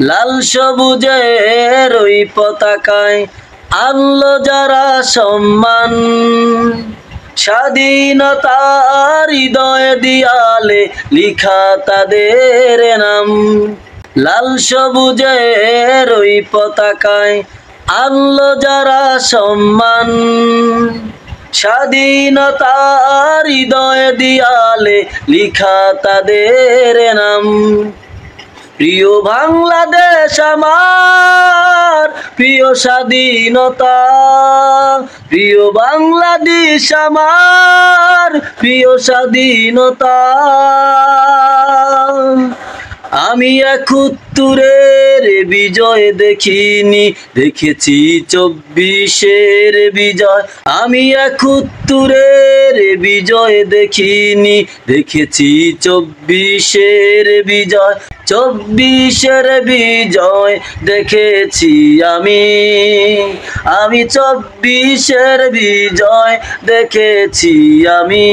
লাল সবুজের ওই পতাকায় আনলো যারা সম্মান, স্বাধীনতার হৃদয় দিয়ালে লিখা তাদের নাম। লাল সবুজের ওই পতাকায় আনলো যারা সম্মান, স্বাধীনতার হৃদয় দিয়ালে লিখা তাদের নাম। প্রিয় বাংলাদেশ আমার, প্রিয় স্বাধীনতা, প্রিয় বাংলাদেশ আমার, প্রিয় স্বাধীনতা। আমি ৭১-এর বিজয় দেখিনি, দেখেছি ২৪-এর বিজয়। আমি ৭১-এর বিজয় দেখিনি, দেখেছি ২৪-এর বিজয়। ২৪-এর বিজয় দেখেছি আমি ২৪-এর বিজয় দেখেছি আমি।